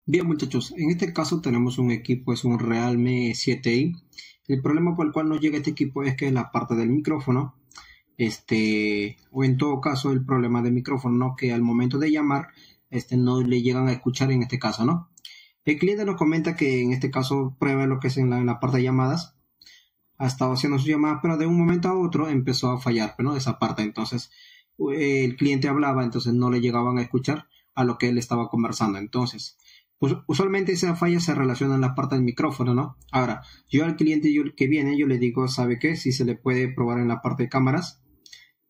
Bien, muchachos, en este caso tenemos un equipo, es un Realme 7i. El problema por el cual no llega este equipo es que la parte del micrófono, o en todo caso el problema del micrófono, ¿no? Que al momento de llamar, no le llegan a escuchar en este caso, ¿no? El cliente nos comenta que en este caso prueba lo que es en la parte de llamadas. Ha estado haciendo sus llamadas, pero de un momento a otro empezó a fallar, ¿no? Esa parte. Entonces, el cliente hablaba, entonces no le llegaban a escuchar a lo que él estaba conversando. Entonces, pues, usualmente esa falla se relaciona en la parte del micrófono, ¿no? Ahora, yo al cliente que viene, yo le digo, ¿sabe qué? Si se le puede probar en la parte de cámaras.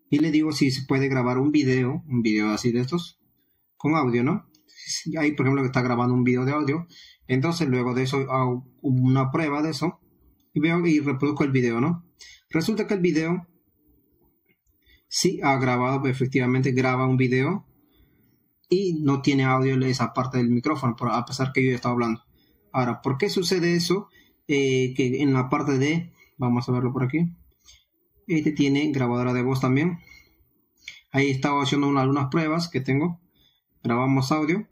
Y le digo si se puede grabar un video así de estos, con audio, ¿no? Ahí, por ejemplo, que está grabando un video de audio. Entonces, luego de eso, hago una prueba de eso. Y veo y reproduzco el video, ¿no? Resulta que el video sí ha grabado, efectivamente graba un video y no tiene audio en esa parte del micrófono, a pesar que yo estaba hablando. Ahora, ¿por qué sucede eso? Que en la parte de, vamos a verlo por aquí, tiene grabadora de voz también. Ahí estaba haciendo algunas pruebas que tengo, grabamos audio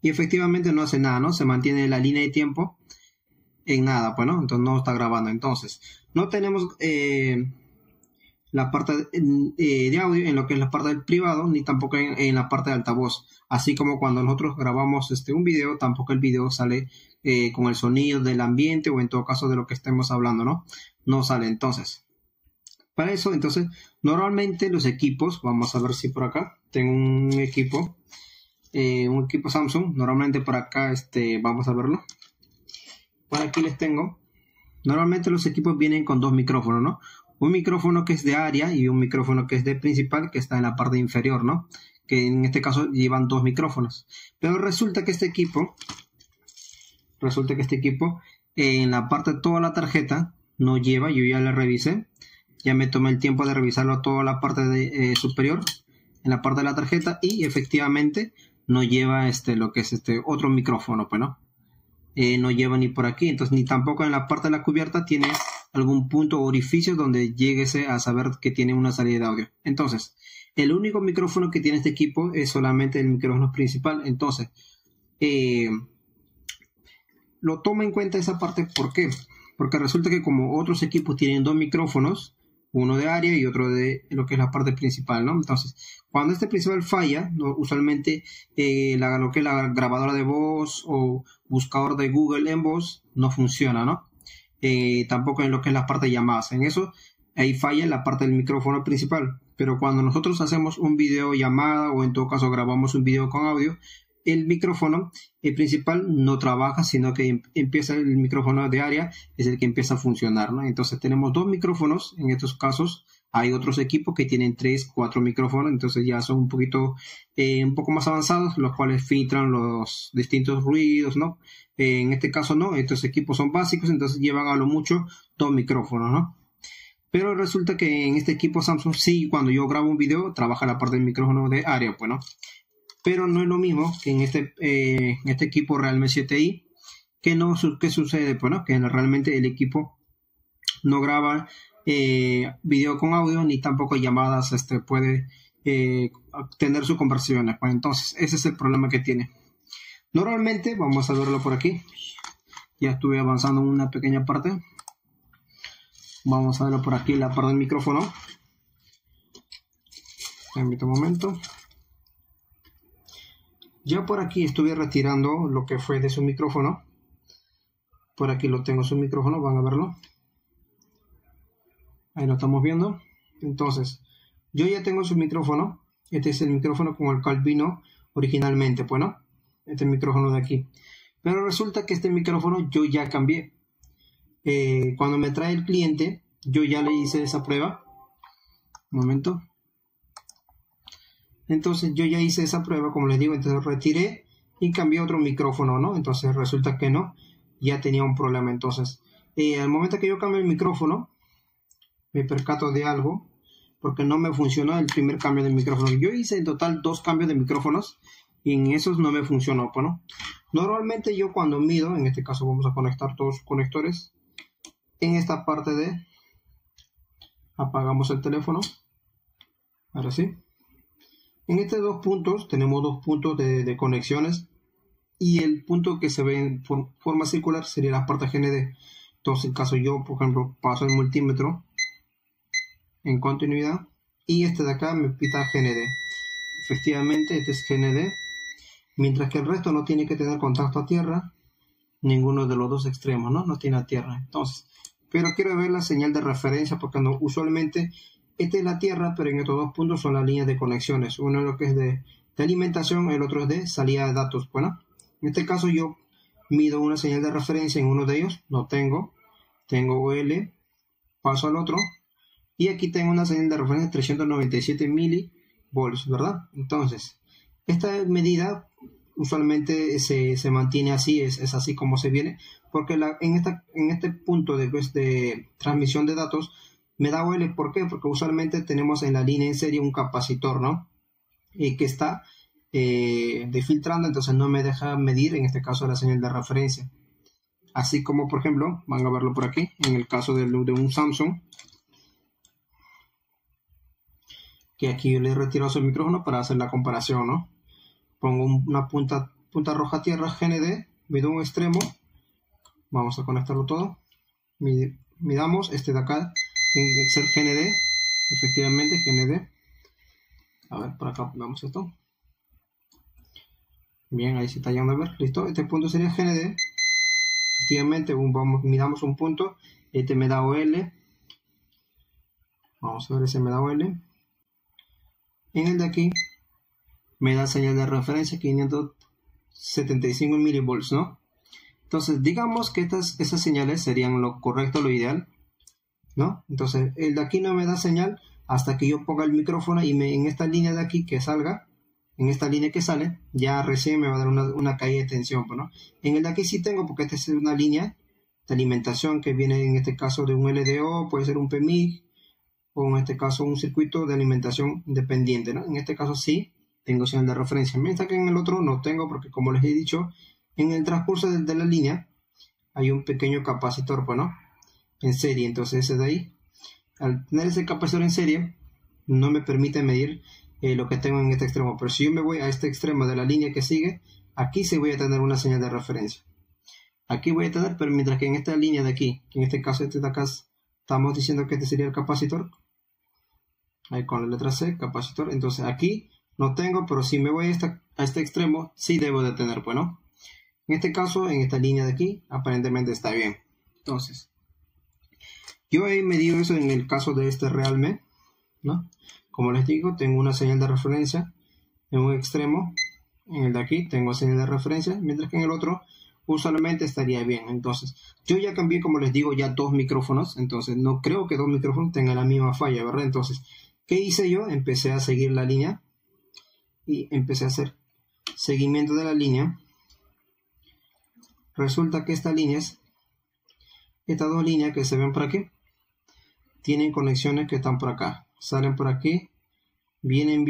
y efectivamente no hace nada, ¿no? Se mantiene la línea de tiempo en nada, pues, ¿no? Entonces no está grabando. Entonces, no tenemos la parte de audio en lo que es la parte del privado, ni tampoco en la parte de altavoz. Así como cuando nosotros grabamos un video, tampoco el video sale con el sonido del ambiente o en todo caso de lo que estemos hablando, ¿no? No sale. Entonces, para eso, entonces, normalmente los equipos, vamos a ver si por acá, tengo un equipo Samsung, normalmente por acá, vamos a verlo. Por aquí les tengo. Normalmente los equipos vienen con dos micrófonos, ¿no? Un micrófono que es de área y un micrófono que es de principal, que está en la parte inferior, ¿no? Que en este caso llevan dos micrófonos. Pero resulta que este equipo, en la parte de toda la tarjeta no lleva. Yo ya la revisé, ya me tomé el tiempo de revisarlo toda la parte superior, en la parte de la tarjeta, y efectivamente no lleva lo que es otro micrófono, pues, ¿no? No lleva ni por aquí, entonces ni tampoco en la parte de la cubierta tiene algún punto o orificio donde lleguese a saber que tiene una salida de audio. Entonces, el único micrófono que tiene este equipo es solamente el micrófono principal. Entonces, lo toma en cuenta esa parte. ¿Por qué? Porque resulta que como otros equipos tienen dos micrófonos, uno de área y otro de lo que es la parte principal, ¿no? Entonces, cuando este principal falla, ¿no? Usualmente lo que es la grabadora de voz o buscador de Google en voz no funciona, ¿no? Tampoco en lo que es la parte de llamadas. En eso, ahí falla la parte del micrófono principal. Pero cuando nosotros hacemos un video llamada o en todo caso grabamos un video con audio, el micrófono principal no trabaja, sino que empieza el micrófono de área, es el que empieza a funcionar, ¿no? Entonces tenemos dos micrófonos en estos casos. Hay otros equipos que tienen 3, 4 micrófonos, entonces ya son un poco más avanzados, los cuales filtran los distintos ruidos, ¿no? En este caso no, estos equipos son básicos, entonces llevan a lo mucho dos micrófonos, ¿no? Pero resulta que en este equipo Samsung sí, cuando yo grabo un video, trabaja la parte del micrófono de área, pues, ¿no? Pero no es lo mismo que en este equipo Realme 7i, ¿qué sucede? Pues, ¿no? Que realmente el equipo no graba video con audio ni tampoco llamadas, puede tener sus conversiones. Pues entonces ese es el problema que tiene. Normalmente, vamos a verlo por aquí, ya estuve avanzando en una pequeña parte. Vamos a verlo por aquí, la parte del micrófono. Permítame un momento. Ya por aquí estuve retirando lo que fue de su micrófono. Por aquí lo tengo su micrófono, van a verlo. Ahí lo estamos viendo. Entonces, yo ya tengo su micrófono. Este es el micrófono con el cual vino originalmente, pues, ¿no? Este micrófono de aquí. Pero resulta que este micrófono yo ya cambié. Cuando me trae el cliente, yo ya le hice esa prueba. Un momento. Entonces yo ya hice esa prueba, como les digo, entonces retiré y cambié otro micrófono, ¿no? Entonces resulta que no, ya tenía un problema. Entonces, al momento que yo cambié el micrófono, me percato de algo, porque no me funcionó el primer cambio de micrófono. Yo hice en total 2 cambios de micrófonos y en esos no me funcionó, pues, ¿no? Normalmente yo cuando mido, en este caso vamos a conectar todos los conectores, en esta parte de, apagamos el teléfono, ahora sí. En estos 2 puntos tenemos 2 puntos de conexiones y el punto que se ve en forma circular sería la parte GND. Entonces, en caso yo, por ejemplo, paso el multímetro en continuidad y este de acá me pita GND. Efectivamente, este es GND, mientras que el resto no tiene que tener contacto a tierra, ninguno de los dos extremos, ¿no? tiene a tierra. Entonces, pero quiero ver la señal de referencia porque no, usualmente esta es la tierra, pero en estos dos puntos son las líneas de conexiones. Uno es lo que es de alimentación, el otro es de salida de datos. Bueno, en este caso yo mido una señal de referencia en uno de ellos, no tengo OL, paso al otro, y aquí tengo una señal de referencia de 397 milivolts, ¿verdad? Entonces, esta medida usualmente se mantiene así, es así como se viene, porque en este punto de transmisión de datos me da OL. ¿Por qué? Porque usualmente tenemos en la línea en serie un capacitor, ¿no? Que está defiltrando, entonces no me deja medir, en este caso, la señal de referencia. Así como, por ejemplo, van a verlo por aquí, en el caso de un Samsung, que aquí yo le he retirado su micrófono para hacer la comparación, ¿no? Pongo una punta roja tierra GND, mido un extremo, vamos a conectarlo todo, midamos este de acá, tiene que ser GND, efectivamente GND. A ver, por acá pongamos esto. Bien, ahí se está llegando a ver, listo, este punto sería GND. Efectivamente, midamos un punto, este me da OL, vamos a ver, ese me da OL. En el de aquí me da señal de referencia 575 milivolts, ¿no? Entonces, digamos que esas señales serían lo correcto, lo ideal, ¿no? Entonces, el de aquí no me da señal hasta que yo ponga el micrófono y en esta línea de aquí que salga, en esta línea que sale, ya recién me va a dar una caída de tensión, ¿no? En el de aquí sí tengo, porque esta es una línea de alimentación que viene en este caso de un LDO, puede ser un PMIG, o en este caso un circuito de alimentación independiente, ¿no? En este caso sí tengo señal de referencia, mientras que en el otro no tengo, porque como les he dicho, en el transcurso de la línea hay un pequeño capacitor, bueno, en serie. Entonces ese de ahí, al tener ese capacitor en serie, no me permite medir lo que tengo en este extremo. Pero si yo me voy a este extremo de la línea que sigue, aquí sí voy a tener una señal de referencia. Aquí voy a tener, pero mientras que en esta línea de aquí, en este caso este de acá, estamos diciendo que este sería el capacitor. Ahí con la letra C, capacitor. Entonces aquí no tengo, pero si me voy a este extremo, sí debo de tener, bueno. En este caso, en esta línea de aquí, aparentemente está bien. Entonces, yo he medido eso en el caso de este Realme, ¿no? Como les digo, tengo una señal de referencia en un extremo. En el de aquí tengo señal de referencia, mientras que en el otro usualmente estaría bien. Entonces, yo ya cambié, como les digo, ya dos micrófonos. Entonces, no creo que dos micrófonos tengan la misma falla, ¿verdad? Entonces, ¿qué hice yo? Empecé a seguir la línea y empecé a hacer seguimiento de la línea. Resulta que estas dos líneas que se ven por aquí, tienen conexiones que están por acá. Salen por aquí, vienen,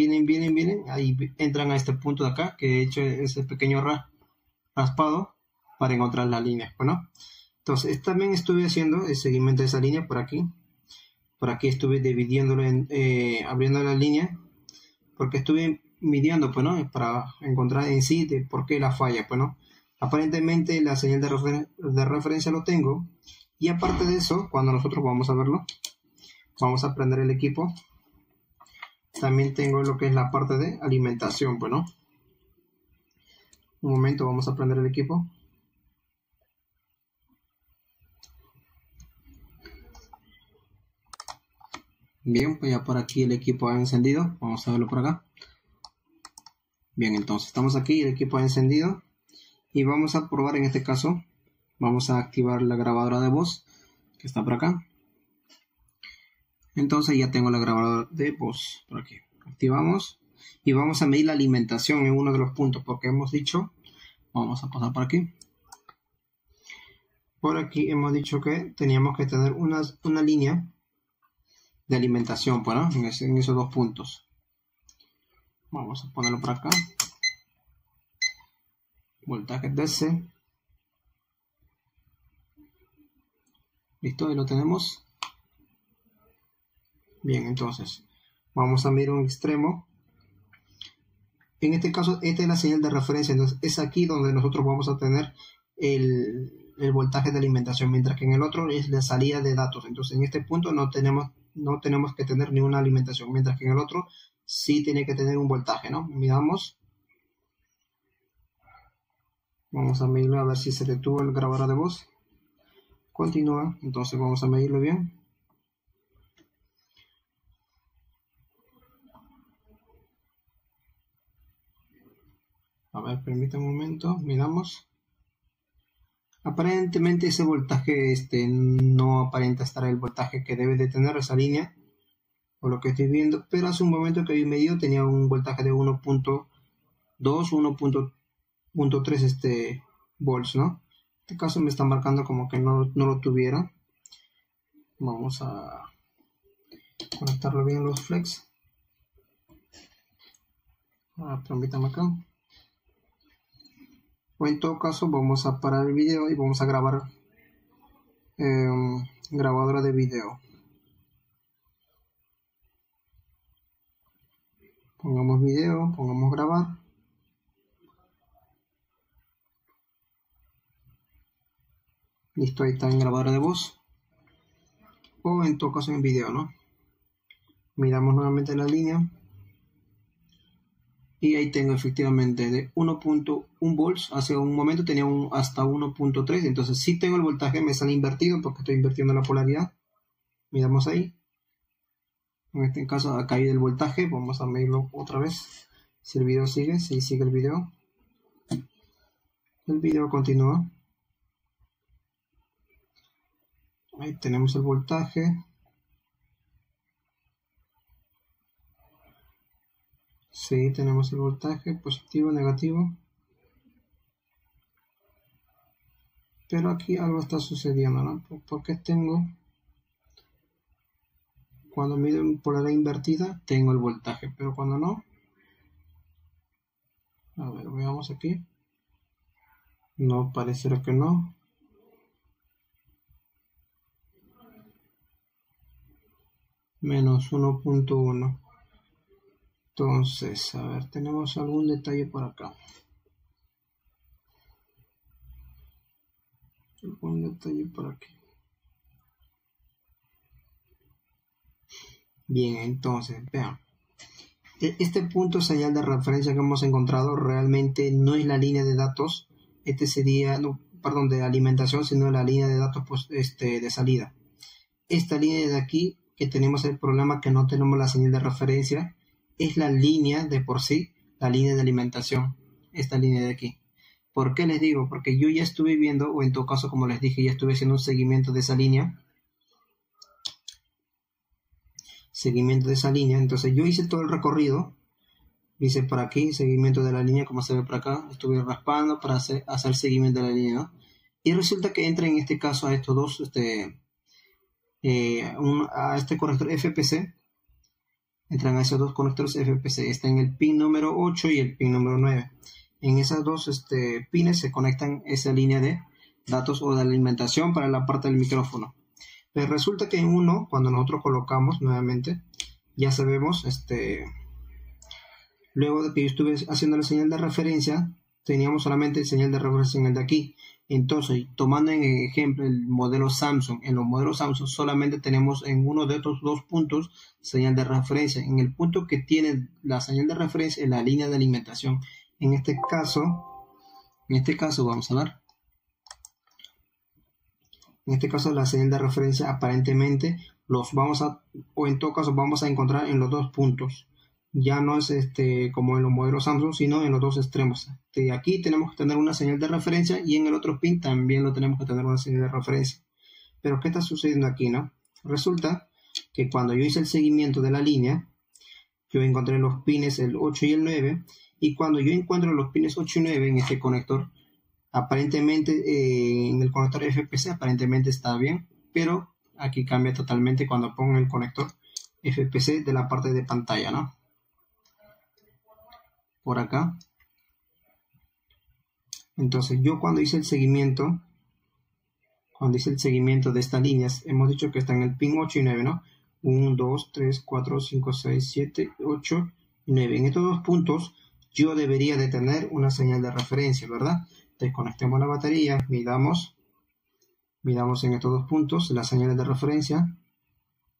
ahí entran a este punto de acá, que he hecho ese pequeño raspado para encontrar las líneas. Bueno, entonces también estuve haciendo el seguimiento de esa línea por aquí. Por aquí estuve dividiéndolo, abriendo la línea, porque estuve midiendo, pues, ¿no? Para encontrar en sí de por qué la falla, pues, ¿no? Aparentemente la señal de referencia lo tengo, y aparte de eso, cuando nosotros vamos a verlo, vamos a prender el equipo, también tengo lo que es la parte de alimentación, pues, ¿no? Un momento, vamos a prender el equipo. Bien, pues ya por aquí el equipo ha encendido, vamos a verlo por acá. Bien, entonces estamos aquí, el equipo ha encendido. Y vamos a probar en este caso, vamos a activar la grabadora de voz que está por acá. Entonces ya tengo la grabadora de voz por aquí. Activamos y vamos a medir la alimentación en uno de los puntos, porque hemos dicho, vamos a pasar por aquí. Por aquí hemos dicho que teníamos que tener una línea de alimentación, pues, ¿no? en esos dos puntos. Vamos a ponerlo por acá. Voltaje DC. Listo, ahí lo tenemos. Bien, entonces vamos a medir un extremo. En este caso, esta es la señal de referencia, entonces es aquí donde nosotros vamos a tener el voltaje de alimentación, mientras que en el otro es la salida de datos. Entonces en este punto no tenemos que tener ninguna alimentación, mientras que en el otro sí tiene que tener un voltaje, ¿no? Miramos. Vamos a medirlo a ver si se detuvo el grabador de voz. Continúa, entonces vamos a medirlo bien. A ver, permítame un momento, miramos. Aparentemente ese voltaje no aparenta estar el voltaje que debe de tener esa línea, por lo que estoy viendo, pero hace un momento que había medido tenía un voltaje de 1.2, 1.3 volts, ¿no? En este caso me está marcando como que no lo tuviera. Vamos a conectarlo bien los flex. Permítame acá. O en todo caso vamos a parar el video y vamos a grabar grabadora de video. Pongamos video, pongamos grabar. Listo, ahí está en grabadora de voz. O en todo caso en video, ¿no? Miramos nuevamente la línea. Y ahí tengo efectivamente de 1.1 volts, hace un momento tenía hasta 1.3, entonces sí tengo el voltaje, me sale invertido porque estoy invirtiendo la polaridad. Miramos ahí, en este caso ha caído el voltaje, vamos a medirlo otra vez, si el video sigue, si sigue el video continúa. Ahí tenemos el voltaje. Sí, tenemos el voltaje positivo, negativo. Pero aquí algo está sucediendo, ¿no? Porque cuando mido en polaridad invertida, tengo el voltaje, pero cuando no. A ver, veamos aquí. No, pareciera que no. Menos 1.1. Entonces, a ver, tenemos algún detalle por acá. Algún detalle por aquí. Bien, entonces, vean. Este punto señal de referencia que hemos encontrado realmente no es la línea de datos. Este sería, no, perdón, de alimentación, sino la línea de datos de salida. Esta línea de aquí, que tenemos el problema que no tenemos la señal de referencia, es la línea de por sí, la línea de alimentación, esta línea de aquí. ¿Por qué les digo? Porque yo ya estuve viendo, o en todo caso, como les dije, ya estuve haciendo un seguimiento de esa línea. Entonces yo hice todo el recorrido, hice por aquí, seguimiento de la línea, como se ve por acá, estuve raspando para hacer seguimiento de la línea, ¿no? Y resulta que entra en este caso a estos dos, a este conector FPC, entran a esos dos conectores FPC, está en el pin número 8 y el pin número 9. En esas dos pines se conectan esa línea de datos o de alimentación para la parte del micrófono. Pero resulta que en uno, cuando nosotros colocamos nuevamente, ya sabemos, luego de que yo estuve haciendo la señal de referencia, teníamos solamente señal de referencia en el de aquí. Entonces, tomando en ejemplo el modelo Samsung, en los modelos Samsung solamente tenemos en uno de estos dos puntos señal de referencia. En el punto que tiene la señal de referencia en la línea de alimentación. En este caso vamos a ver. En este caso la señal de referencia aparentemente o en todo caso vamos a encontrar en los dos puntos. Ya no es como en los modelos Samsung, sino en los dos extremos. De aquí tenemos que tener una señal de referencia y en el otro pin también lo tenemos que tener una señal de referencia. Pero ¿qué está sucediendo aquí, no? Resulta que cuando yo hice el seguimiento de la línea, yo encontré los pines el 8 y el 9, y cuando yo encuentro los pines 8 y 9 en este conector, aparentemente en el conector FPC aparentemente está bien, pero aquí cambia totalmente cuando pongo el conector FPC de la parte de pantalla, ¿no? Por acá. Entonces yo cuando hice el seguimiento de estas líneas, hemos dicho que está en el pin 8 y 9, ¿no? 1, 2, 3, 4, 5, 6, 7, 8 y 9. En estos dos puntos yo debería de tener una señal de referencia, ¿verdad? Desconectemos la batería, midamos en estos dos puntos las señales de referencia,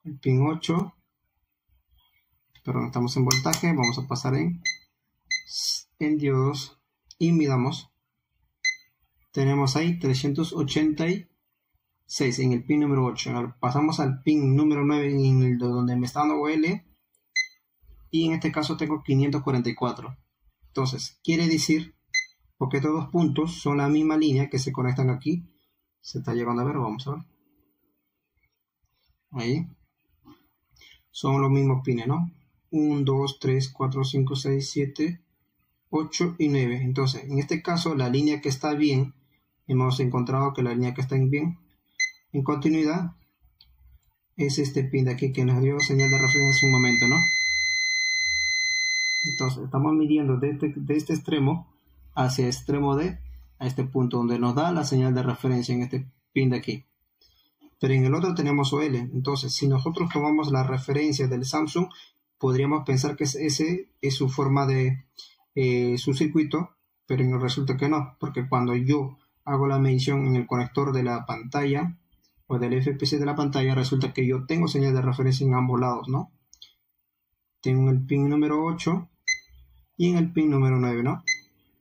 el pin 8, perdón, estamos en voltaje, vamos a pasar en diodos y midamos. Tenemos ahí 386 en el pin número 8. Ahora pasamos al pin número 9 en el donde me está dando OL, y en este caso tengo 544. Entonces quiere decir, porque estos dos puntos son la misma línea que se conectan aquí, se está llegando a ver, vamos a ver, ahí son los mismos pines, ¿no? 1, 2, 3, 4, 5, 6, 7, 8 y 9. Entonces en este caso la línea que está bien, hemos encontrado que la línea que está bien en continuidad es este pin de aquí que nos dio señal de referencia hace un momento, ¿no? Entonces estamos midiendo de este extremo hacia el extremo D, a este punto donde nos da la señal de referencia en este pin de aquí. Pero en el otro tenemos OL. Entonces si nosotros tomamos la referencia del Samsung, podríamos pensar que ese es su forma de su circuito, pero resulta que no, porque cuando yo hago la medición en el conector de la pantalla o del FPC de la pantalla, resulta que yo tengo señal de referencia en ambos lados, ¿no? Tengo el pin número 8 y en el pin número 9, ¿no?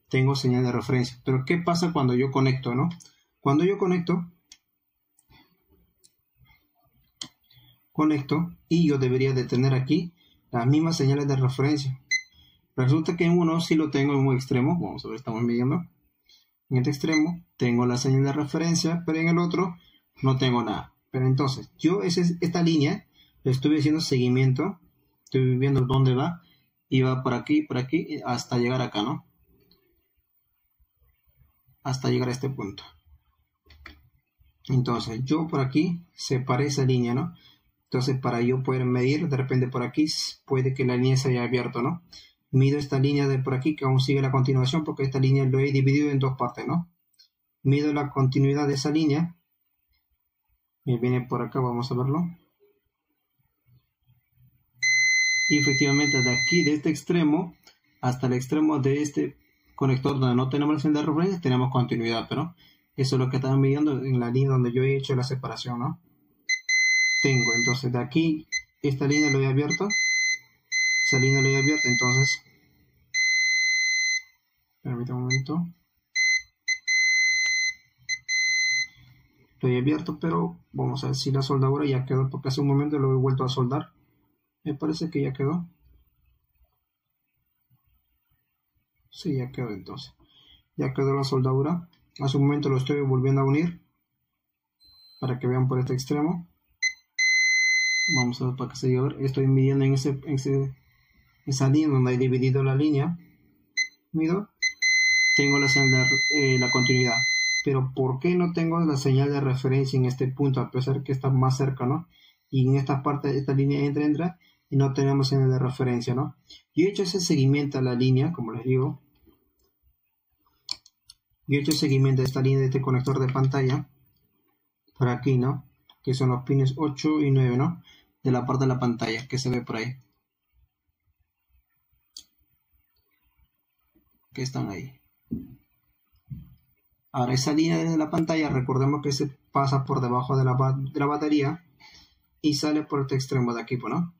Tengo señal de referencia. Pero ¿qué pasa cuando yo conecto, no? Cuando yo conecto y yo debería de tener aquí las mismas señales de referencia. Resulta que en uno sí lo tengo en un extremo. Vamos a ver, estamos midiendo. En este extremo tengo la señal de referencia, pero en el otro no tengo nada. Pero entonces, yo esta línea le estuve haciendo seguimiento. Estoy viendo dónde va. Y va por aquí, hasta llegar acá, ¿no? Hasta llegar a este punto. Entonces, yo por aquí separé esa línea, ¿no? Entonces, para yo poder medir, de repente por aquí, puede que la línea se haya abierto, ¿no? Mido esta línea de por aquí, que aún sigue la continuación, porque esta línea lo he dividido en dos partes, ¿no? Mido la continuidad de esa línea. Me viene por acá, vamos a verlo. Y efectivamente, de aquí, de este extremo, hasta el extremo de este conector donde no tenemos la señal de referencia, tenemos continuidad, pero eso es lo que estamos midiendo en la línea donde yo he hecho la separación, ¿no? Tengo, entonces, de aquí, esta línea lo he abierto. Esa línea lo he abierto, entonces, permítame un momento. Lo he abierto, pero vamos a ver si la soldadura ya quedó, porque hace un momento lo he vuelto a soldar. Me parece que ya quedó. Sí, ya quedó entonces. Ya quedó la soldadura. Hace un momento lo estoy volviendo a unir, para que vean por este extremo. Vamos a ver para que se lleve. Estoy midiendo en esa línea donde he dividido la línea. Mido. Tengo la señal de la continuidad. Pero ¿por qué no tengo la señal de referencia en este punto? A pesar que está más cerca, ¿no? Y en esta parte, esta línea entra y no tenemos señal de referencia, ¿no? Yo he hecho ese seguimiento a la línea, como les digo. Yo he hecho seguimiento a esta línea de este conector de pantalla. Por aquí, ¿no? Que son los pines 8 y 9, ¿no? De la parte de la pantalla que se ve por ahí. Que están ahí. Ahora esa línea desde la pantalla, recordemos que se pasa por debajo de la batería y sale por este extremo de aquí, ¿no?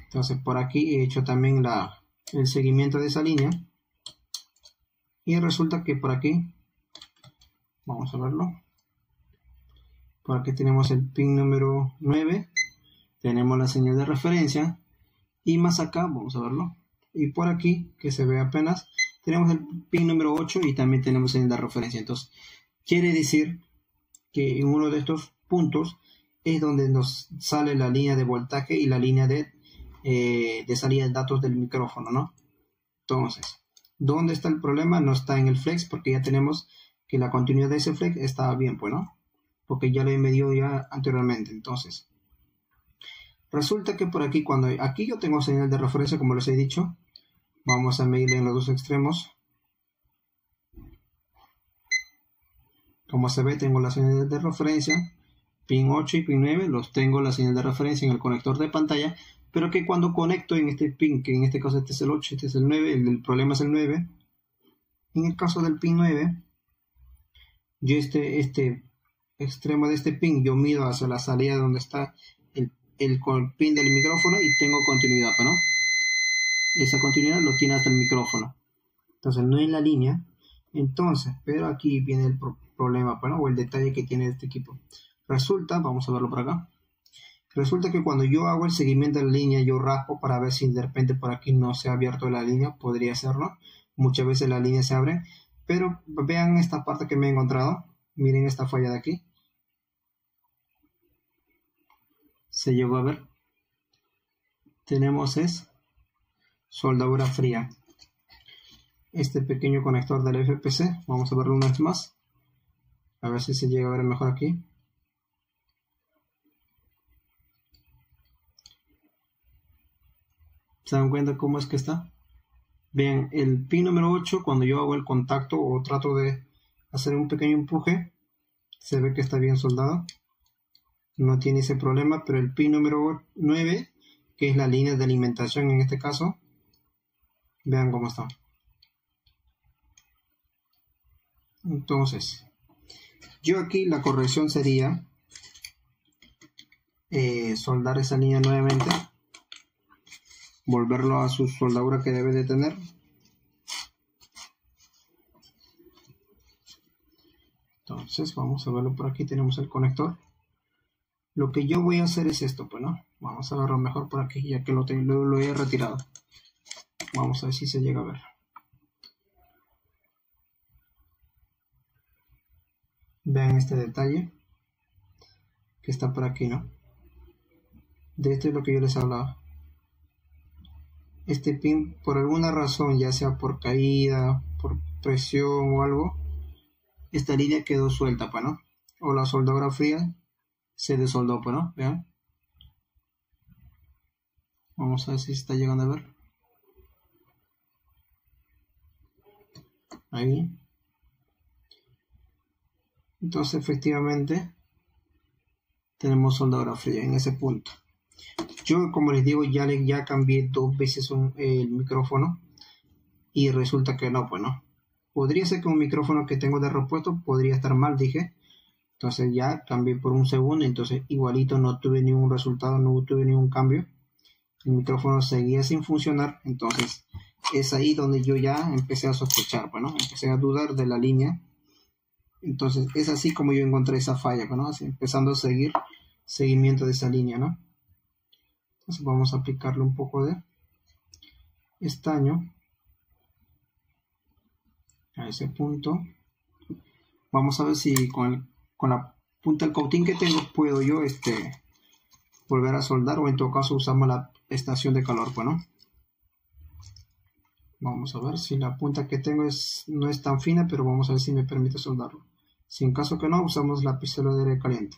Entonces por aquí he hecho también el seguimiento de esa línea. Y resulta que por aquí, vamos a verlo. Por aquí tenemos el pin número 9. Tenemos la señal de referencia. Y más acá, vamos a verlo. Y por aquí, que se ve apenas, tenemos el pin número 8 y también tenemos señal de referencia. Entonces, quiere decir que en uno de estos puntos es donde nos sale la línea de voltaje y la línea de salida de datos del micrófono, ¿no? Entonces, ¿dónde está el problema? No está en el flex, porque ya tenemos que la continuidad de ese flex está bien, pues, ¿no? Porque ya lo he medido ya anteriormente. Entonces, resulta que por aquí, aquí yo tengo señal de referencia, como les he dicho. Vamos a medirle en los dos extremos. Como se ve, tengo la señal de referencia. Pin 8 y pin 9 los tengo la señal de referencia en el conector de pantalla, pero que cuando conecto en este pin, que en este caso este es el 8, este es el 9, el problema es el 9, en el caso del pin 9, yo este extremo de este pin, yo mido hacia la salida donde está el pin del micrófono y tengo continuidad, ¿no? Esa continuidad lo tiene hasta el micrófono. Entonces no es la línea. Entonces, pero aquí viene el problema, ¿no? O el detalle que tiene este equipo. Resulta, vamos a verlo por acá. Resulta que cuando yo hago el seguimiento de la línea, yo raspo para ver si de repente por aquí no se ha abierto la línea. Podría serlo. Muchas veces la línea se abre. Pero vean esta parte que me he encontrado. Miren esta falla de aquí. Se llegó a ver. Tenemos soldadura fría. Este pequeño conector del FPC. Vamos a verlo una vez más. A ver si se llega a ver mejor aquí. ¿Se dan cuenta cómo es que está? Vean, el pin número 8, cuando yo hago el contacto o trato de hacer un pequeño empuje, se ve que está bien soldado. No tiene ese problema, pero el pin número 9, que es la línea de alimentación en este caso, vean cómo está. Entonces, yo aquí la corrección sería soldar esa línea nuevamente, volverlo a su soldadura que debe de tener. Entonces vamos a verlo por aquí, tenemos el conector. Lo que yo voy a hacer es esto, pues, ¿no? Vamos a verlo mejor por aquí, ya que lo he retirado. Vamos a ver si se llega a ver. Vean este detalle que está por aquí, ¿no? De esto es lo que yo les hablaba. Este pin, por alguna razón, ya sea por caída, por presión o algo, esta línea quedó suelta, pues, ¿no? O la soldadura fría se desoldó, pues, ¿no? Vean. Vamos a ver si se está llegando a ver. Ahí. Entonces, efectivamente, tenemos soldadura fría en ese punto. Yo, como les digo, ya cambié 2 veces el micrófono y resulta que no, pues no. Podría ser que un micrófono que tengo de repuesto podría estar mal, dije. Entonces ya cambié por un segundo, entonces igualito no tuve ningún resultado, no tuve ningún cambio. El micrófono seguía sin funcionar, entonces es ahí donde yo ya empecé a sospechar, bueno, empecé a dudar de la línea. Entonces es así como yo encontré esa falla, ¿no? Así, empezando a seguimiento de esa línea, ¿no? Entonces vamos a aplicarle un poco de estaño a ese punto. Vamos a ver si con la punta del cautín que tengo puedo yo volver a soldar, o en todo caso usamos la estación de calor, bueno. Vamos a ver si la punta que tengo no es tan fina, pero vamos a ver si me permite soldarlo. Si en caso que no, usamos la pistola de aire caliente.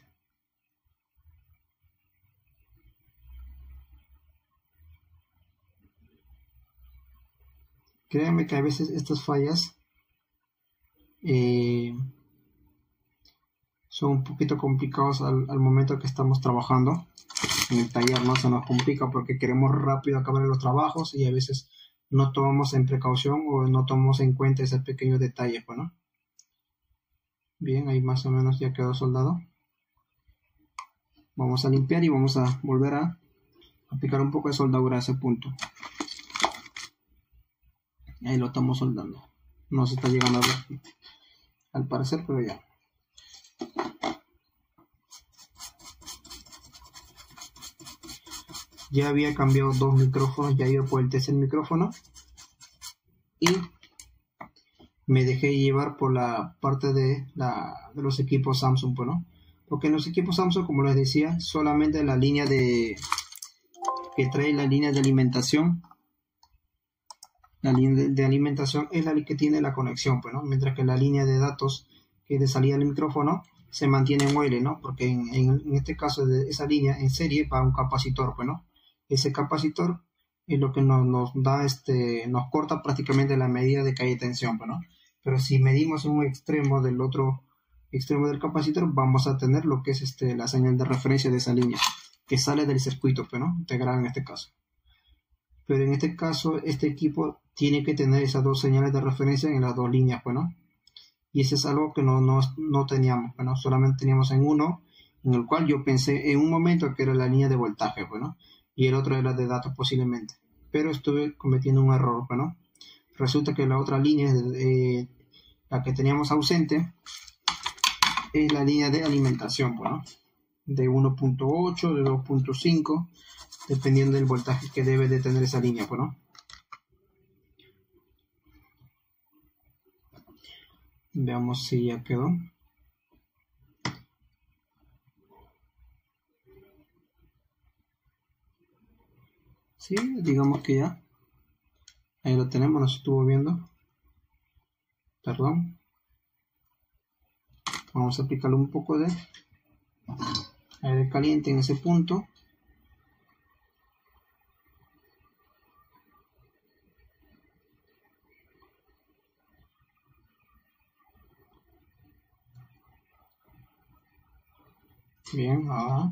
Créanme que a veces estas fallas son un poquito complicados al momento que estamos trabajando. En el taller no se nos complica porque queremos rápido acabar los trabajos y a veces no tomamos en precaución o no tomamos en cuenta ese pequeño detalle, pues, ¿no? Bien, ahí más o menos ya quedó soldado. Vamos a limpiar y vamos a volver a aplicar un poco de soldadura a ese punto. Ahí lo estamos soldando. No se está llegando a ver al parecer, pero ya. Ya había cambiado 2 micrófonos, ya iba por el tercer micrófono y me dejé llevar por la parte de los equipos Samsung, pues, ¿no? Porque en los equipos Samsung, como les decía, solamente la línea que trae la línea de alimentación, la línea de alimentación es la que tiene la conexión, pues, ¿no? Mientras que la línea de datos que es de salida del micrófono se mantiene en muelle, ¿no? Porque en este caso de esa línea en serie va un capacitor, pues, ¿no? Ese capacitor es lo que nos da, nos corta prácticamente la medida de caída de tensión, pues, ¿no? Pero si medimos un extremo del otro extremo del capacitor, vamos a tener lo que es la señal de referencia de esa línea. que sale del circuito, pues, ¿no? Integral en este caso. Pero en este caso, este equipo tiene que tener esas dos señales de referencia en las dos líneas, pues, ¿no? Y eso es algo que no teníamos, pues, ¿no? Solamente teníamos en uno, en el cual yo pensé en un momento que era la línea de voltaje, pues, ¿no? Y el otro era de datos posiblemente. Pero estuve cometiendo un error, pues, ¿no? Resulta que la otra línea, la que teníamos ausente, es la línea de alimentación, pues, ¿no? De 1.8, de 2.5, dependiendo del voltaje que debe de tener esa línea, pues, ¿no? Veamos si ya quedó. Sí, digamos que ya. Ahí lo tenemos, nos estuvo viendo. Perdón. Vamos a aplicarle un poco de aire caliente en ese punto. Bien, ahora.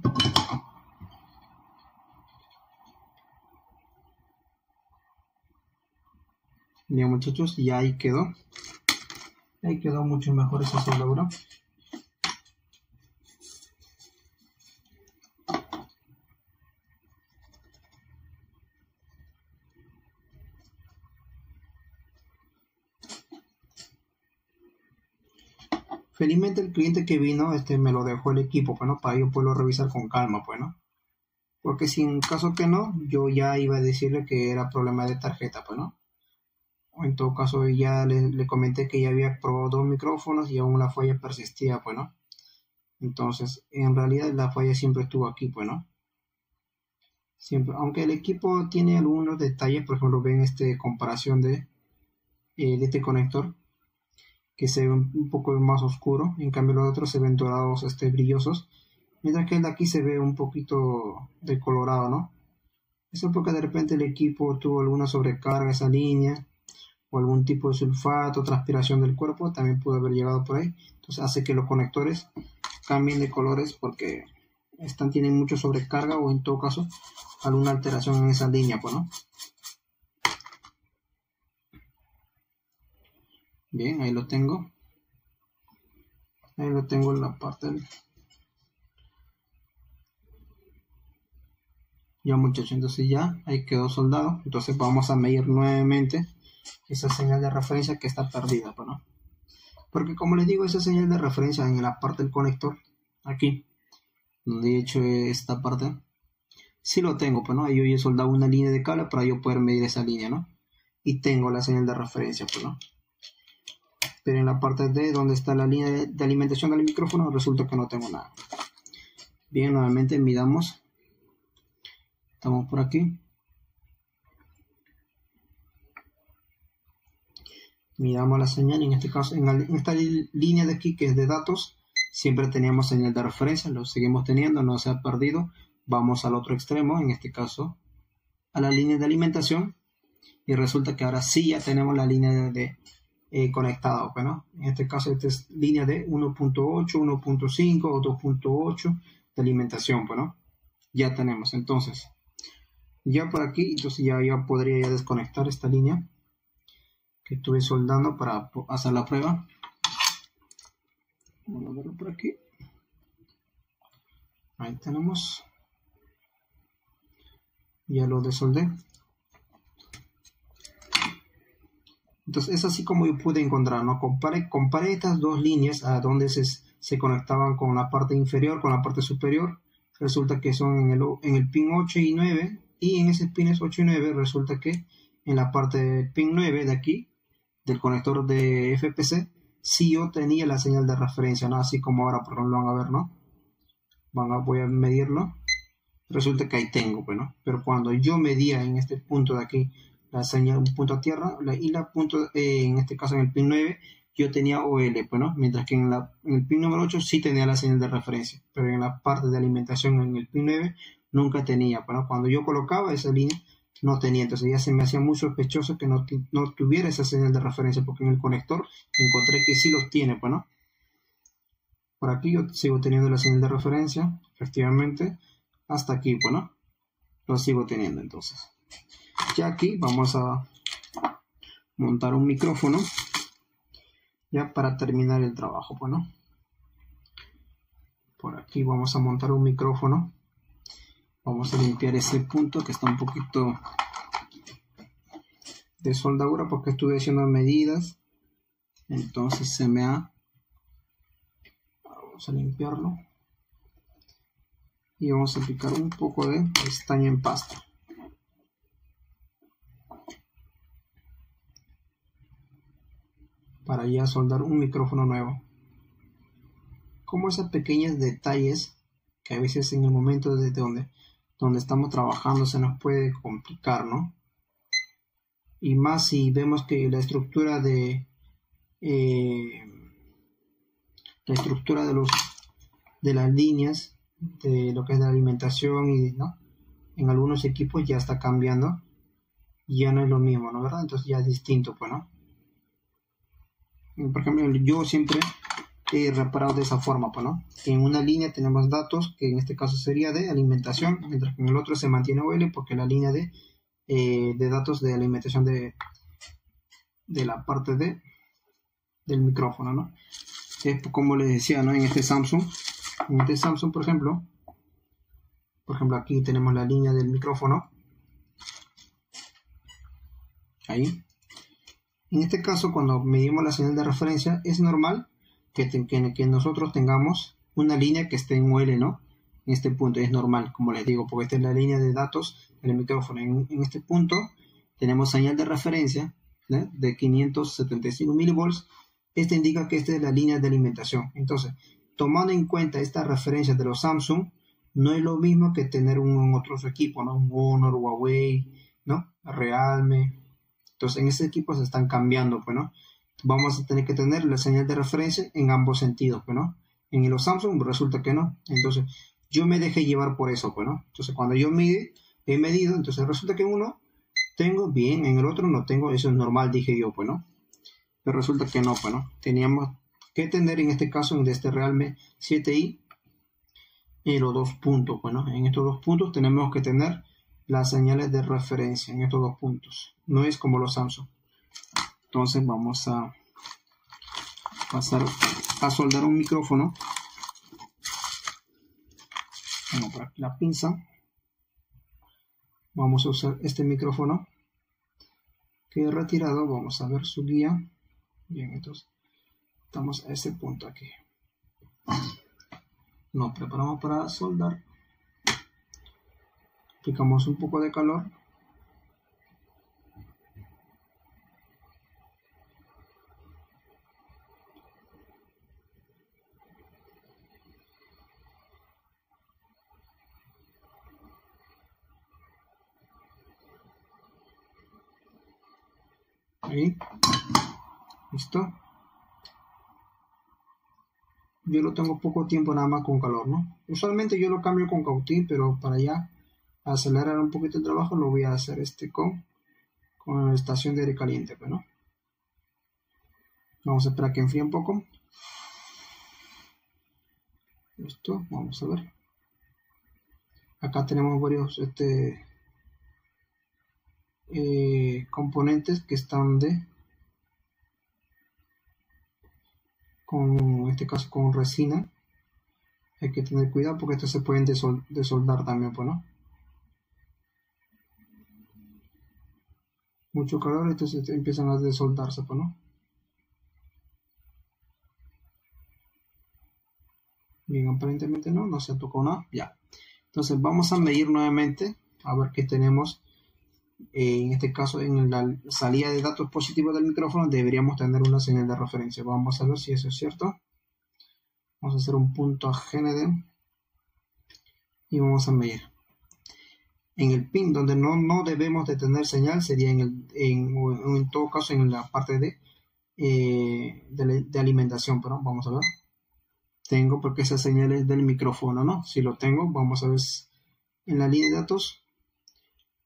Bien, muchachos, ya ahí quedó. Ahí quedó mucho mejor esa soldadura. Felizmente el cliente que vino, me lo dejó el equipo, pues, ¿no? Para yo poderlo revisar con calma, pues, ¿no? Porque si en caso que no, yo ya iba a decirle que era problema de tarjeta, pues, ¿no? O en todo caso ya le comenté que ya había probado 2 micrófonos y aún la falla persistía, pues, ¿no? Entonces, en realidad la falla siempre estuvo aquí, pues, ¿no? Siempre, aunque el equipo tiene algunos detalles, por ejemplo, ven comparación de este conector, que se ve un poco más oscuro, en cambio los otros se ven dorados, brillosos, mientras que el de aquí se ve un poquito decolorado, ¿no? Eso porque de repente el equipo tuvo alguna sobrecarga esa línea, o algún tipo de sulfato, transpiración del cuerpo, también pudo haber llegado por ahí. Entonces hace que los conectores cambien de colores porque tienen mucha sobrecarga o en todo caso alguna alteración en esa línea, pues, ¿no? Bien, ahí lo tengo. Ahí lo tengo en la parte del... Ya, muchachos, entonces ya ahí quedó soldado. Entonces vamos a medir nuevamente esa señal de referencia que está perdida, pues, ¿no? Porque como les digo, esa señal de referencia en la parte del conector, aquí, donde he hecho esta parte, sí lo tengo, pues, ¿no? Yo he soldado una línea de cable para yo poder medir esa línea, ¿no? Y tengo la señal de referencia, pues, ¿no? Pero en la parte de donde está la línea de alimentación del micrófono, resulta que no tengo nada. Bien, nuevamente midamos. Estamos por aquí. Miramos la señal, en este caso, en esta línea de aquí que es de datos, siempre teníamos señal de referencia, lo seguimos teniendo, no se ha perdido. Vamos al otro extremo, en este caso, a la línea de alimentación, y resulta que ahora sí ya tenemos la línea de conectado, pues, ¿no? En este caso, esta es línea de 1.8, 1.5 o 2.8 de alimentación, pues, ¿no? Ya tenemos, entonces, ya por aquí, entonces ya podría desconectar esta línea que estuve soldando para hacer la prueba. Vamos a verlo por aquí. Ahí tenemos. Ya lo desoldé. Entonces es así como yo pude encontrar, ¿no? Comparé estas dos líneas a donde se conectaban con la parte inferior, con la parte superior. Resulta que son en el pin 8 y 9. Y en esos pines 8 y 9 resulta que en la parte del pin 9 de aquí, del conector de FPC, sí yo tenía la señal de referencia, ¿no? Así como ahora, por ejemplo, van a ver, ¿no? Voy a medirlo. Resulta que ahí tengo, pues, ¿no? Pero cuando yo medía en este punto de aquí la señal, un punto a tierra, y la punto, en este caso en el pin 9, yo tenía OL, pues, ¿no? Mientras que en el pin número 8 sí tenía la señal de referencia, pero en la parte de alimentación en el pin 9 nunca tenía, pues, ¿no? Cuando yo colocaba esa línea, no tenía, entonces ya se me hacía muy sospechoso que no tuviera esa señal de referencia, porque en el conector encontré que sí los tiene, pues, ¿no? Por aquí yo sigo teniendo la señal de referencia, efectivamente. hasta aquí, bueno, lo sigo teniendo. Entonces ya aquí vamos a montar un micrófono ya para terminar el trabajo. Bueno, por aquí vamos a montar un micrófono. Vamos a limpiar ese punto que está un poquito de soldadura porque estuve haciendo medidas, entonces se me ha... Vamos a limpiarlo y vamos a aplicar un poco de estaño en pasta para ya soldar un micrófono nuevo. Como esos pequeños detalles que a veces en el momento de donde estamos trabajando se nos puede complicar, ¿no? Y más si vemos que la estructura de las líneas de lo que es la alimentación y, ¿no?, en algunos equipos ya está cambiando, ya no es lo mismo, ¿no? ¿Verdad? Entonces ya es distinto, pues, ¿no? Por ejemplo, yo siempre he reparado de esa forma, pues, ¿no? En una línea tenemos datos, que en este caso sería de alimentación, mientras que en el otro se mantiene OL, porque la línea de datos de alimentación de la parte del micrófono, ¿no? Es como les decía, ¿no? En este Samsung, por ejemplo, aquí tenemos la línea del micrófono. Ahí. En este caso, cuando medimos la señal de referencia, es normal que nosotros tengamos una línea que esté en OL, ¿no? En este punto es normal, como les digo, porque esta es la línea de datos del micrófono. En este punto tenemos señal de referencia, ¿no?, de 575 milivolts. Este indica que esta es la línea de alimentación. Entonces, tomando en cuenta esta referencia de los Samsung, no es lo mismo que tener un otros equipos, ¿no? Un Honor, Huawei, ¿no? Realme. Entonces, en ese equipo se están cambiando, pues, ¿no? Vamos a tener que tener la señal de referencia en ambos sentidos, pues, ¿no? En los Samsung resulta que no. Entonces, yo me dejé llevar por eso, pues, ¿no? Entonces, cuando yo he medido, entonces resulta que en uno tengo bien, en el otro no tengo, eso es normal, dije yo, pues, ¿no? Pero resulta que no, pues, ¿no? Teníamos que tener en este caso, de este Realme 7i, los dos puntos, pues, ¿no? En estos dos puntos tenemos que tener las señales de referencia, en estos dos puntos. No es como los Samsung. Entonces vamos a pasar a soldar un micrófono. Tengo por aquí la pinza. Vamos a usar este micrófono que he retirado. Vamos a ver su guía. Bien, entonces estamos a ese punto aquí. Nos preparamos para soldar. Aplicamos un poco de calor. Ahí. Listo. Yo lo tengo poco tiempo nada más con calor, ¿no? Usualmente yo lo cambio con cautín, pero para ya acelerar un poquito el trabajo lo voy a hacer con la estación de aire caliente, pues, ¿no? Vamos a esperar que enfríe un poco. Listo, vamos a ver. Acá tenemos varios componentes que están en este caso con resina. Hay que tener cuidado porque estos se pueden desoldar también, pues, ¿no? Mucho calor, estos empiezan a desoldarse, pues, ¿no? Bien, aparentemente no se tocó nada. Ya. Entonces vamos a medir nuevamente a ver qué tenemos. En este caso, en la salida de datos positivos del micrófono deberíamos tener una señal de referencia. Vamos a ver si eso es cierto. Vamos a hacer un punto a GND y vamos a medir. En el pin donde no debemos de tener señal sería en todo caso en la parte de alimentación, pero vamos a ver. Tengo porque esa señal es del micrófono, ¿no? Si lo tengo, vamos a ver en la línea de datos.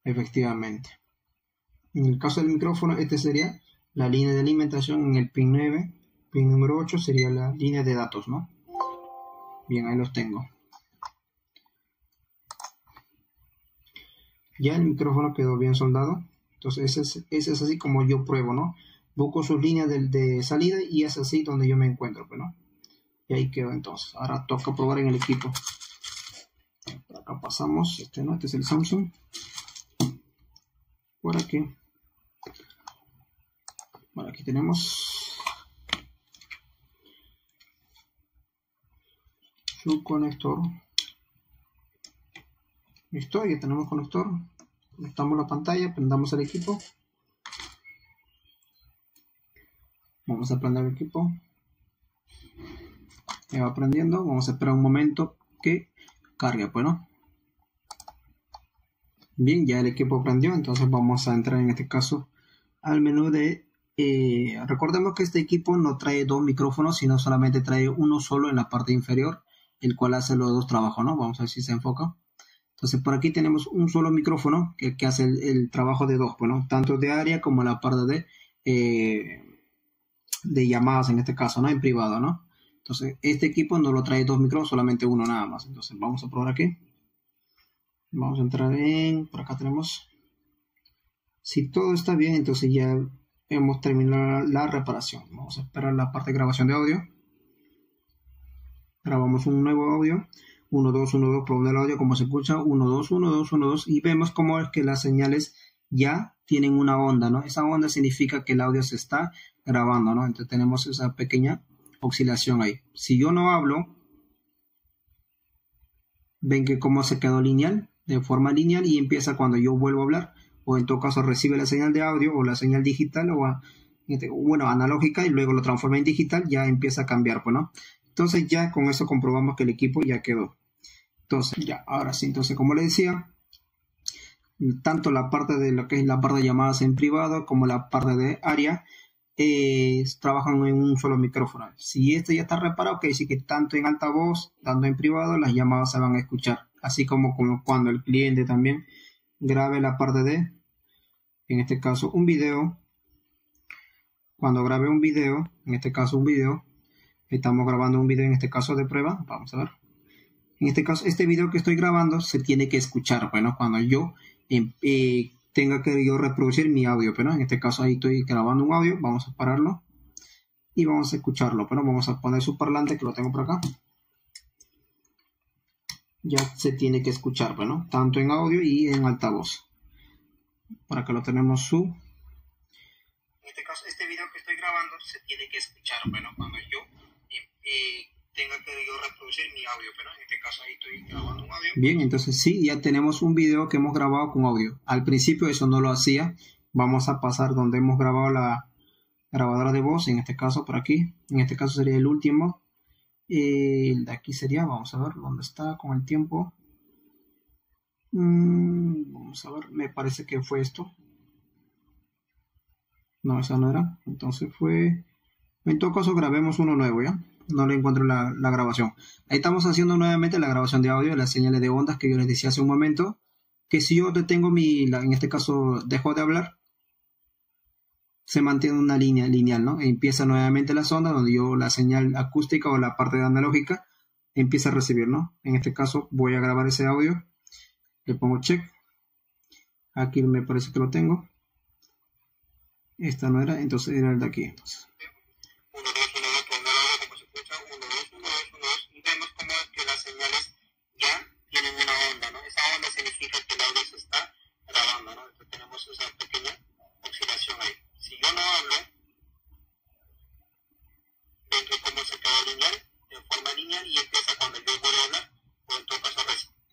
Efectivamente. En el caso del micrófono, este sería la línea de alimentación. En el pin 9, pin número 8 sería la línea de datos, ¿no? Bien, ahí los tengo. Ya el micrófono quedó bien soldado. Entonces ese es así como yo pruebo, ¿no? Busco sus líneas de salida y es así donde yo me encuentro, pues, ¿no? Y ahí quedó entonces. Ahora toca probar en el equipo. Por acá pasamos. ¿No? Este es el Samsung. Por aquí. Bueno, aquí tenemos su conector. Listo, ya tenemos conector. Conectamos la pantalla, prendamos el equipo. Vamos a prender el equipo. Ya va prendiendo. Vamos a esperar un momento que cargue, pues, ¿no? Bien, ya el equipo prendió. Entonces vamos a entrar en este caso al menú de... recordemos que este equipo no trae dos micrófonos, sino solamente trae uno solo en la parte inferior, el cual hace los dos trabajos, ¿no? Vamos a ver si se enfoca. Entonces por aquí tenemos un solo micrófono que hace el trabajo de dos, bueno, tanto de área como la parte de llamadas en este caso, ¿no? En privado, ¿no? Entonces este equipo no lo trae dos micrófonos, solamente uno nada más. Entonces vamos a probar aquí. Vamos a entrar por acá tenemos. Si todo está bien, entonces ya hemos terminado la reparación. Vamos a esperar la parte de grabación de audio. Grabamos un nuevo audio. 1, 2, 1, 2, probando el audio, como se escucha, 1, 2, 1, 2, 1, 2, y vemos cómo es que las señales ya tienen una onda, ¿no? Esa onda significa que el audio se está grabando, ¿no? Entonces tenemos esa pequeña oscilación ahí. Si yo no hablo, ven que cómo se quedó lineal, de forma lineal, y empieza cuando yo vuelvo a hablar, o en todo caso recibe la señal de audio, o la señal digital, bueno, analógica, y luego lo transforma en digital, ya empieza a cambiar, pues, ¿no? Entonces ya con eso comprobamos que el equipo ya quedó. Entonces ya, ahora sí, entonces como les decía, tanto la parte de lo que es la parte de llamadas en privado como la parte de área trabajan en un solo micrófono. Si este ya está reparado, quiere decir que tanto en altavoz, tanto en privado, las llamadas se van a escuchar. Así como cuando el cliente también grabe la parte de, en este caso, un video. Cuando grabe un video, en este caso un video, estamos grabando un video en este caso de prueba, vamos a ver. En este caso, este video que estoy grabando se tiene que escuchar, bueno, cuando yo tenga que yo reproducir mi audio, pero en este caso ahí estoy grabando un audio, vamos a pararlo y vamos a escucharlo, pero vamos a poner su parlante que lo tengo por acá. Ya se tiene que escuchar, bueno, tanto en audio y en altavoz. Por acá lo tenemos en este caso, este video que estoy grabando se tiene que escuchar, bueno, cuando yo tenga que yo reproducir mi audio, pero en este caso ahí estoy grabando un audio. Bien, entonces sí, ya tenemos un video que hemos grabado con audio. Al principio eso no lo hacía. Vamos a pasar donde hemos grabado la grabadora de voz, en este caso por aquí. En este caso sería el último. El de aquí sería, vamos a ver dónde está con el tiempo. Vamos a ver, me parece que fue esto. No, esa no era. Entonces fue... En todo caso grabemos uno nuevo, ¿ya? No le encuentro la grabación. Ahí estamos haciendo nuevamente la grabación de audio, las señales de ondas que yo les decía hace un momento. Que si yo detengo en este caso dejo de hablar, se mantiene una línea lineal, ¿no? Empieza nuevamente las ondas donde yo la señal acústica o la parte analógica empieza a recibir, ¿no? En este caso voy a grabar ese audio. Le pongo check. Aquí me parece que lo tengo. Esta no era, entonces era el de aquí. Entonces.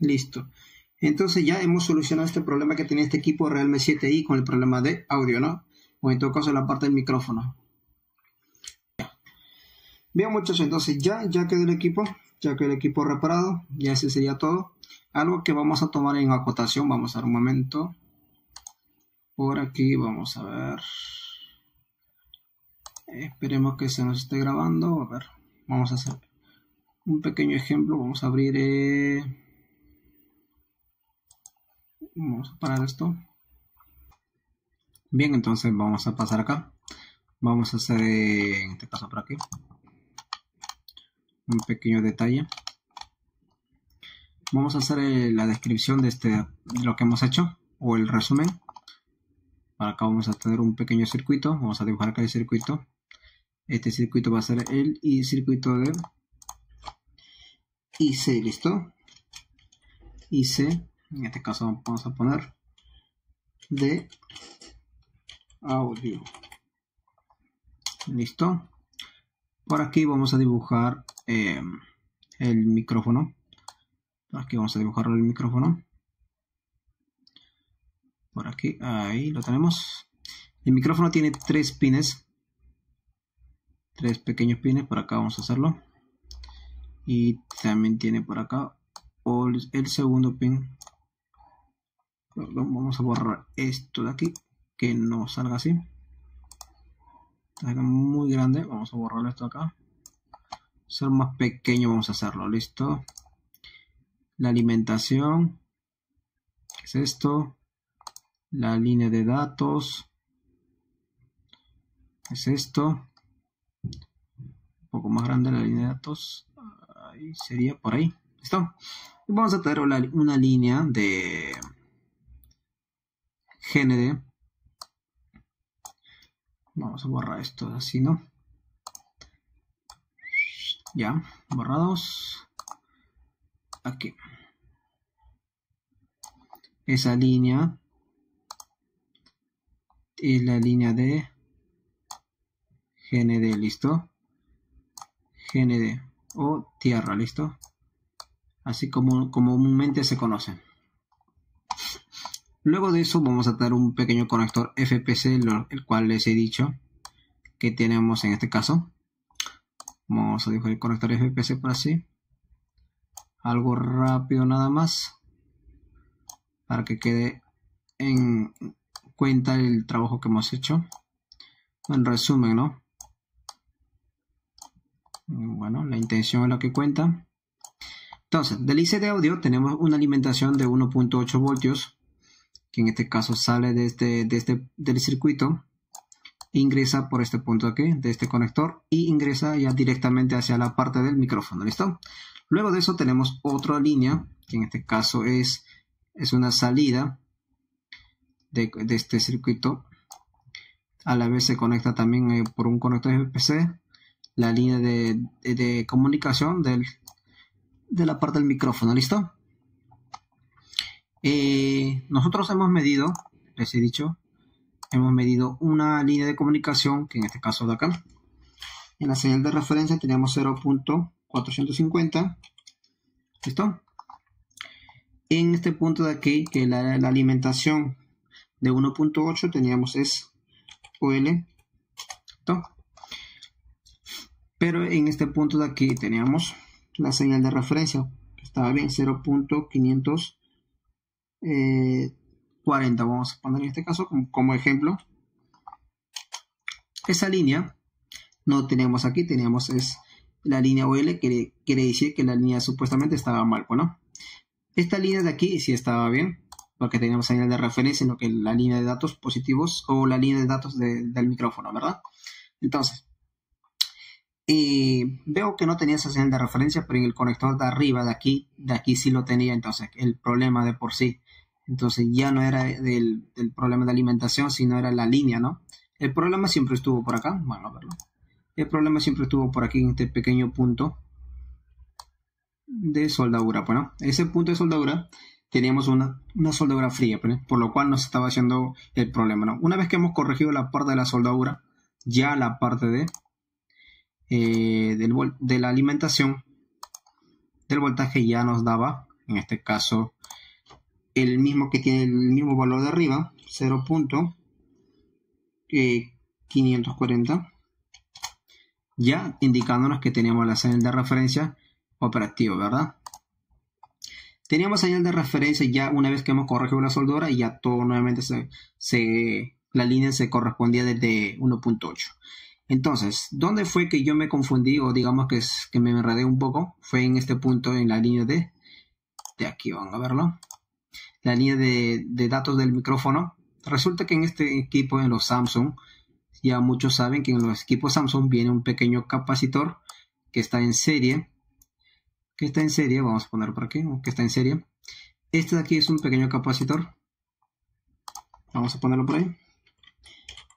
Listo. Entonces ya hemos solucionado este problema que tenía este equipo Realme 7i con el problema de audio, ¿no? O en todo caso la parte del micrófono. Bien, muchachos, entonces ya quedó el equipo reparado, ya ese sería todo. Algo que vamos a tomar en acotación, vamos a dar un momento. Por aquí vamos a ver. Esperemos que se nos esté grabando. A ver, vamos a hacer un pequeño ejemplo. Vamos a abrir... Vamos a parar esto. Bien, entonces vamos a pasar acá. Vamos a hacer, en este caso por aquí, un pequeño detalle. Vamos a hacer la descripción de lo que hemos hecho. o el resumen. Para acá vamos a tener un pequeño circuito. Vamos a dibujar acá el circuito. Este circuito va a ser el circuito de IC, ¿listo? IC, en este caso vamos a poner de audio. ¿Listo? Por aquí vamos a dibujar el micrófono. Por aquí vamos a dibujar el micrófono. Por aquí, ahí lo tenemos. El micrófono tiene 3 pines. 3 pequeños pines. Por acá vamos a hacerlo. Y también tiene por acá el segundo pin. Perdón, vamos a borrar esto de aquí. Que no salga así. Está muy grande. Vamos a borrar esto acá. Ser más pequeño vamos a hacerlo. Listo. La alimentación. ¿Qué es esto? La línea de datos. ¿Qué es esto? Un poco más grande la línea de datos. Ahí sería por ahí. ¿Listo? Y vamos a tener una línea de GND. Vamos a borrar esto así, ¿no? Ya, borrados. Aquí. Esa línea es la línea de GND, ¿listo? GND o tierra, ¿listo? Así como comúnmente se conoce. Luego de eso vamos a tener un pequeño conector FPC, el cual les he dicho que tenemos en este caso. Vamos a dibujar el conector FPC por así. Algo rápido nada más. Para que quede en cuenta el trabajo que hemos hecho. En resumen, ¿no? Bueno, la intención es lo que cuenta. Entonces, del IC de audio tenemos una alimentación de 1.8 voltios. Que en este caso sale del circuito, ingresa por este punto aquí, de este conector, y ingresa ya directamente hacia la parte del micrófono, ¿listo? Luego de eso tenemos otra línea, que en este caso es una salida de este circuito. A la vez se conecta también por un conector FPC, la línea de comunicación de la parte del micrófono, ¿listo? Nosotros hemos medido, les he dicho, hemos medido una línea de comunicación, que en este caso de acá, en la señal de referencia teníamos 0.450, ¿listo? En este punto de aquí, que la alimentación de 1.8 teníamos es OL, ¿listo? Pero en este punto de aquí teníamos la señal de referencia, que estaba bien, 0.540, vamos a poner en este caso como ejemplo. Esa línea no tenemos aquí, teníamos es la línea OL, que quiere decir que la línea supuestamente estaba mal. Bueno, esta línea de aquí sí estaba bien, porque teníamos señal de referencia en lo que es la línea de datos positivos o la línea de datos del micrófono, ¿verdad? Entonces, veo que no tenía esa señal de referencia, pero en el conector de arriba, de aquí sí lo tenía. Entonces el problema de por sí, entonces ya no era del problema de alimentación, sino era la línea, ¿no? El problema siempre estuvo por acá, bueno, a verlo. El problema siempre estuvo por aquí, en este pequeño punto de soldadura. Bueno, ese punto de soldadura teníamos una soldadura fría, por lo cual nos estaba haciendo el problema, ¿no? Una vez que hemos corregido la parte de la soldadura, ya la parte de la alimentación del voltaje ya nos daba, en este caso, el mismo que tiene el mismo valor de arriba, 0.540, ya indicándonos que teníamos la señal de referencia operativa, ¿verdad? Teníamos señal de referencia ya una vez que hemos corregido la soldadura, y ya todo nuevamente la línea se correspondía desde 1.8. Entonces, ¿dónde fue que yo me confundí, o digamos que me enredé un poco? Fue en este punto, en la línea de aquí, vamos a verlo. La línea de datos del micrófono. Resulta que en este equipo, en los Samsung, ya muchos saben que en los equipos Samsung viene un pequeño capacitor que está en serie. Vamos a poner por aquí, que está en serie. Este de aquí es un pequeño capacitor. Vamos a ponerlo por ahí.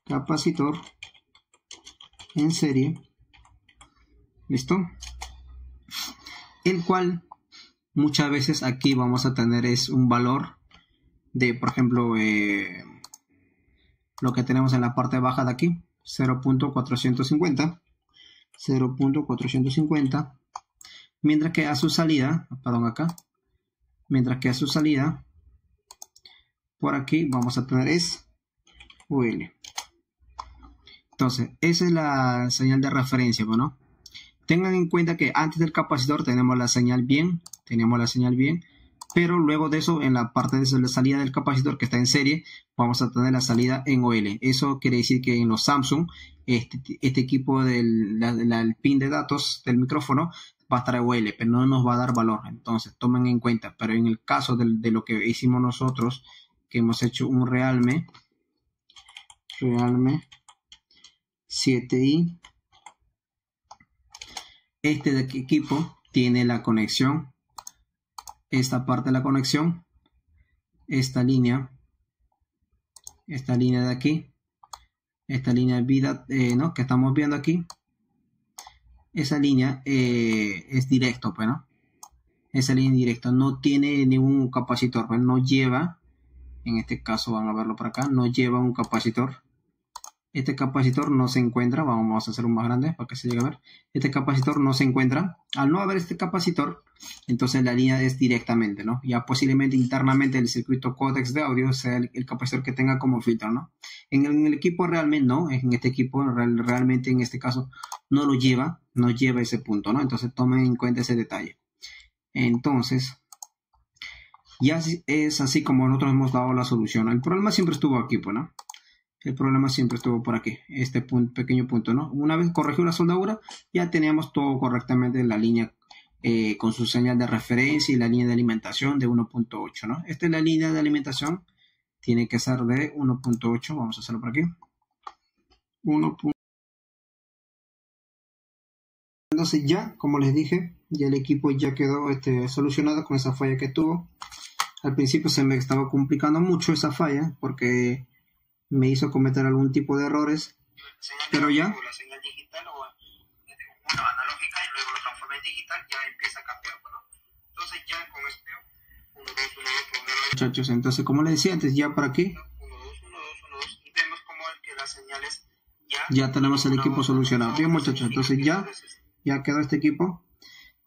Capacitor en serie. ¿Listo? El cual muchas veces aquí vamos a tener es un valor de, por ejemplo, lo que tenemos en la parte baja de aquí, 0.450. 0.450. Mientras que a su salida, perdón, acá, mientras que a su salida, por aquí vamos a tener es UL. Entonces, esa es la señal de referencia, ¿no? Tengan en cuenta que antes del capacitor tenemos la señal bien, pero luego de eso, en la parte de la salida del capacitor que está en serie, vamos a tener la salida en OL. Eso quiere decir que en los Samsung, este equipo del pin de datos del micrófono va a estar en OL, pero no nos va a dar valor. Entonces, tomen en cuenta. Pero en el caso de lo que hicimos nosotros, que hemos hecho un Realme 7i, este de equipo tiene la conexión, esta parte de la conexión, esta línea de aquí, esta línea de vida, ¿no? Que estamos viendo aquí, esa línea es directo, pues, ¿no? Esa línea directa no tiene ningún capacitor, pues, no lleva, en este caso van a verlo por acá, no lleva un capacitor. Este capacitor no se encuentra, vamos a hacer un más grande para que se llegue a ver. Este capacitor no se encuentra. Al no haber este capacitor, entonces la línea es directamente, ¿no? Ya posiblemente internamente el circuito códex de audio sea el capacitor que tenga como filtro, ¿no? En el equipo realmente no, en este equipo realmente en este caso no lo lleva, no lleva ese punto, ¿no? Entonces tomen en cuenta ese detalle. Entonces, ya es así como nosotros hemos dado la solución. El problema siempre estuvo aquí, pues, ¿no? El problema siempre estuvo por aquí, este pequeño punto, ¿no? Una vez corregió la soldadura, ya teníamos todo correctamente en la línea con su señal de referencia y la línea de alimentación de 1.8, ¿no? Esta es la línea de alimentación, tiene que ser de 1.8, vamos a hacerlo por aquí. 1. Entonces ya, como les dije, ya el equipo ya quedó solucionado con esa falla que tuvo. Al principio se me estaba complicando mucho esa falla porque me hizo cometer algún tipo de errores, pero ya la señal digital o analógica y luego lo transforma en digital, ya empieza a cambiar, ¿no? Entonces ya con esto 1, 2, 1, 2, muchachos, entonces como les decía antes, ya por aquí 1, 2, 1, 2, 1, 2 y vemos como es que las señales ya tenemos el equipo solucionado. Bien, muchachos, entonces ya quedó este equipo.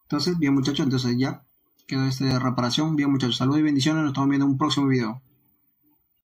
Entonces, bien, muchachos, entonces ya quedó esta reparación. Bien, muchachos, saludos y bendiciones, nos estamos viendo en un próximo video.